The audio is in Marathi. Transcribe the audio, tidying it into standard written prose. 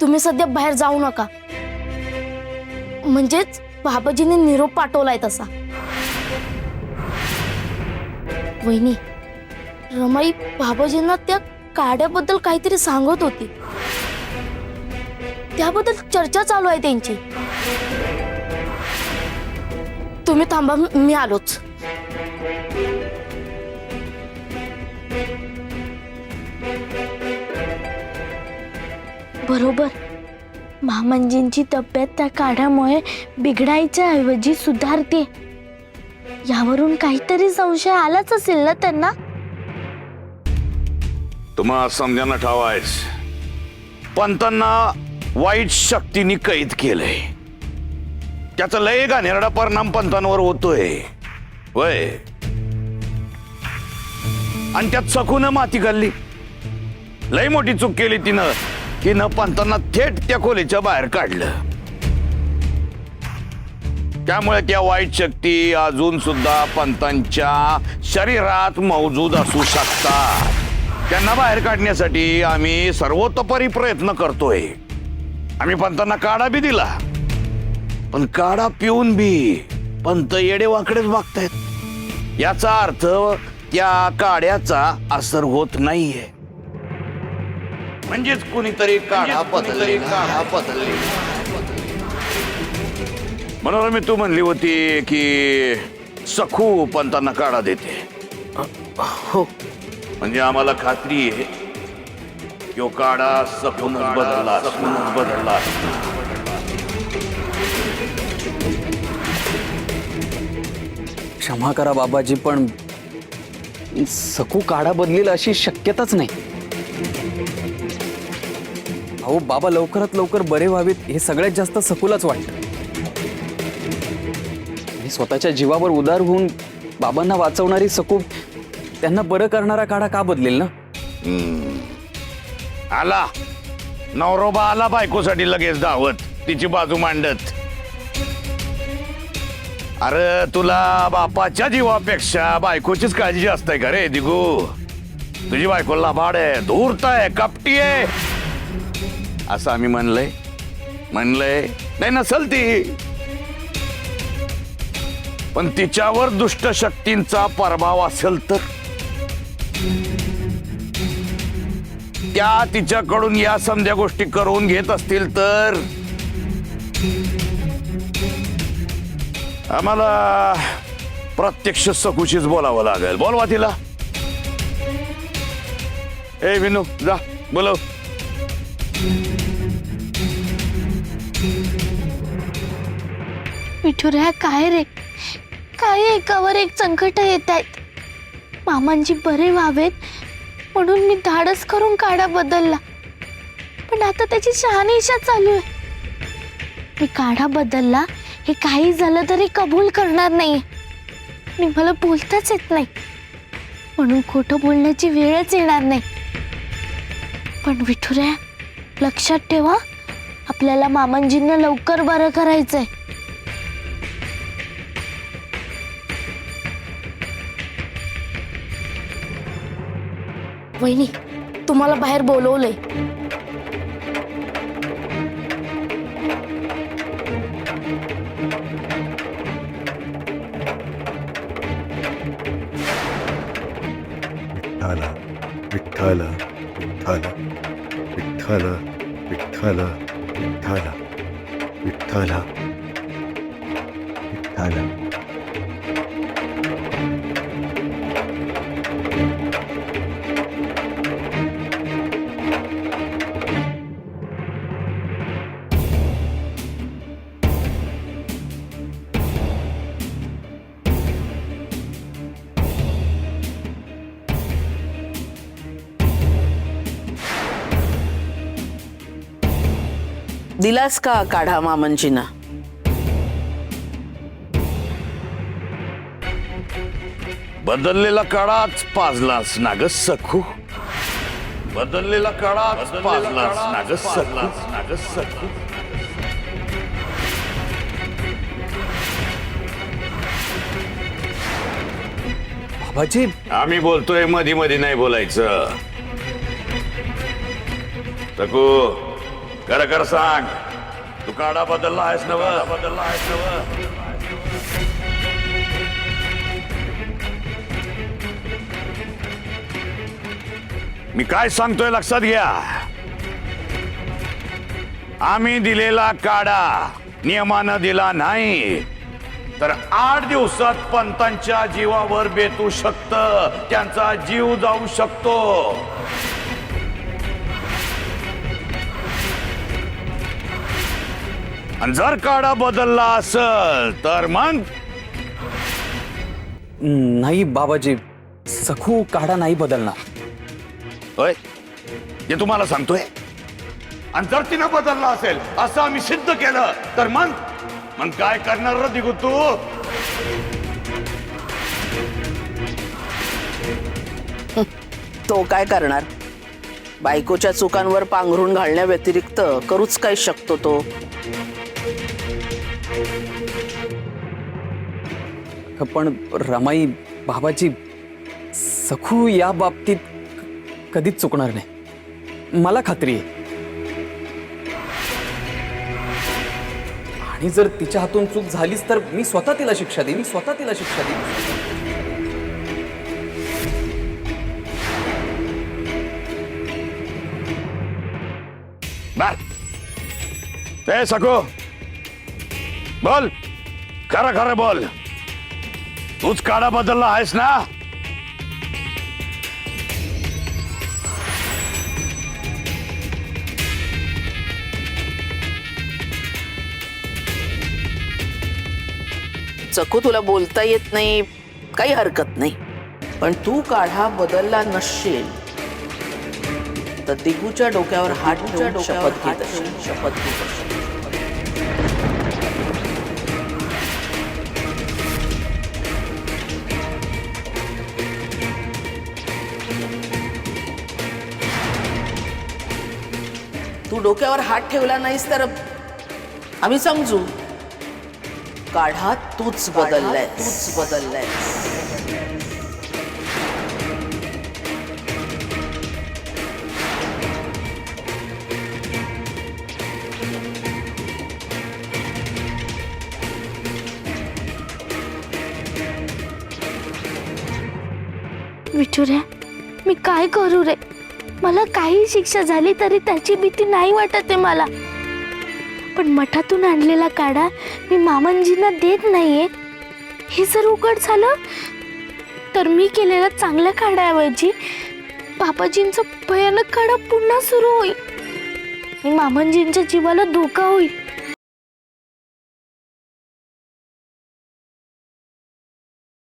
तुम्ही सध्या बाहेर जाऊ नका, म्हणजेच बाबाजीने निरोप पाठवलाय तसा। वहिनी, रमाई बाबाजींना त्या काड्याबद्दल काहीतरी सांगत होती, त्याबद्दल चर्चा चालू आहे त्यांची। तुम्ही थांबा, मी आलोच। बरोबर, मामांजींची तब्येत त्या काढ्यामुळे बिघडायच्या ऐवजी सुधारते, यावरून काहीतरी संशय आलाच असेल ना त्यांना। तुम्हा समजांना ठावायस, पंतांना वाईट शक्तीने कैद केलंय, त्याचा लय घाणेरडा परिणाम पंतांवर होतोय वय। आणि त्यात सखून माती घालली, लय मोठी चूक केली तिनं पंतांना थेट त्या खोलीच्या बाहेर काढलं। त्यामुळे त्या वाईट शक्ती अजून सुद्धा पंतांच्या शरीरात मौजूद असू शकतात। त्यांना बाहेर काढण्यासाठी आम्ही सर्वतोपरी प्रयत्न करतोय। आम्ही पंतांना काढा बी दिला, पण काढा पिऊन बी पंत येडे वाकडेच वागतायत। याचा अर्थ त्या काड्याचा असर होत नाहीये, म्हणजेच कुणीतरी काढा बदलली। म्हणून मी तू म्हणली होती की सखू पंतांना काढा देते। हो, म्हणजे आम्हाला खात्री आहे की काढा सखूनच बदलला। क्षमा करा बाबाजी, पण सखू काढा बदलेल अशी शक्यताच नाही। अहो बाबा लवकरात लवकर बरे व्हावेत हे सगळ्यात जास्त सखूलाच वाटतं। आणि स्वतःच्या जीवावर उदार होऊन बाबांना वाचवणारी सखू त्यांना बरं करणारा काढा का बदलेल ना। आला नवरोबा आला बायकोसाठी लगेच धावत, तिची बाजू मांडत। अरे तुला बापाच्या जीवापेक्षा बायकोचीच काळजी जास्त आहे का रे दिगू? तुझी बायको लाभाड आहे, धूर्त आहे, कपटी आहे असं आम्ही म्हणलंय नाही नसल ती, पण तिच्यावर दुष्ट शक्तींचा प्रभाव असेल तर त्या तिच्याकडून या समध्या गोष्टी करून घेत असतील तर आम्हाला प्रत्यक्ष सखूशीच बोलावं लागेल। बोलवा तिला। ए विनू, जा बोलव। विठुराया, काय रे, काय एकावर एक संकट येत आहेत। मामांजी बरे व्हावेत म्हणून मी धाडस करून काढा बदलला, पण आता त्याची शहानिशा चालू आहे। मी काढा बदलला हे काही झालं तरी कबूल करणार नाही, आणि मला बोलताच येत नाही, म्हणून खोटं बोलण्याची वेळच येणार नाही। पण विठुराया, लक्षात ठेवा, आपल्याला मामांजींना लवकर बरं करायचंय। वहिनी, तुम्हाला बाहेर बोलवलंय। विठ्ठल विठ्ठल विठ्ठल विठ्ठल विठ्ठल विठ्ठल विठ्ठल। दिलास का काढा मामांजींना? बदललेला काळाच पाजलास ना ग सखू, बदललेला काळाच पाजलास ना ग सखू। बाबाजी, आम्ही बोलतोय, मध्ये मध्ये नाही बोलायचं। सखू, खरं सांग, तू काढा बदलला आहेस नव? बदलला आहेस नव? मी काय सांगतोय लक्षात घ्या. आम्ही दिलेला काढा नियमानं दिला नाही तर 8 दिवसात पंतांच्या जीवावर बेतू शकतं, त्यांचा जीव जाऊ शकतो. आणि जर काढा बदलला असेल तर मग नाही बाबाजी, सखू काढा नाही बदलणार. होय, जे तुम्हाला सांगतोय. आणि जर तिनं बदलला असेल असं आम्ही सिद्ध केलं तर मग काय करणार रे दिगू तू? तो काय करणार? बायकोच्या चुकांवर पांघरून घालण्या व्यतिरिक्त करूच काय शकतो तो? पण रमाई, बाबाजी, सखू या बाबतीत कधीच चुकणार नाही, मला खात्री आहे. आणि जर तिच्या हातून चूक झालीच तर मी स्वतः तिला शिक्षा देईन. ते सखू बोल, खरं बोल, तूच काढा बदलला आहेस ना? चकू, तुला बोलता येत नाही, काही हरकत नाही. पण तू काढा बदलला नसशील तर दिगूच्या डोक्यावर हात ठेवून शपथ घेत असेल. तू डोक्यावर हात ठेवला नाहीस तर आम्ही समजू काढा तूच बदललाय. विठुऱ्या, मी काय करू रे? मला काही शिक्षा झाली तरी त्याची भीती नाही वाटत आहे मला. पण मठातून आणलेला काढा मी मामांजींना देत नाहीये. हे जर उघड झालं तर मी केलेला चांगल्या काढ्याऐवजी बाबाजींचा भयानक काढा पुन्हा सुरू होईल आणि मामांजींच्या जीवाला धोका होईल.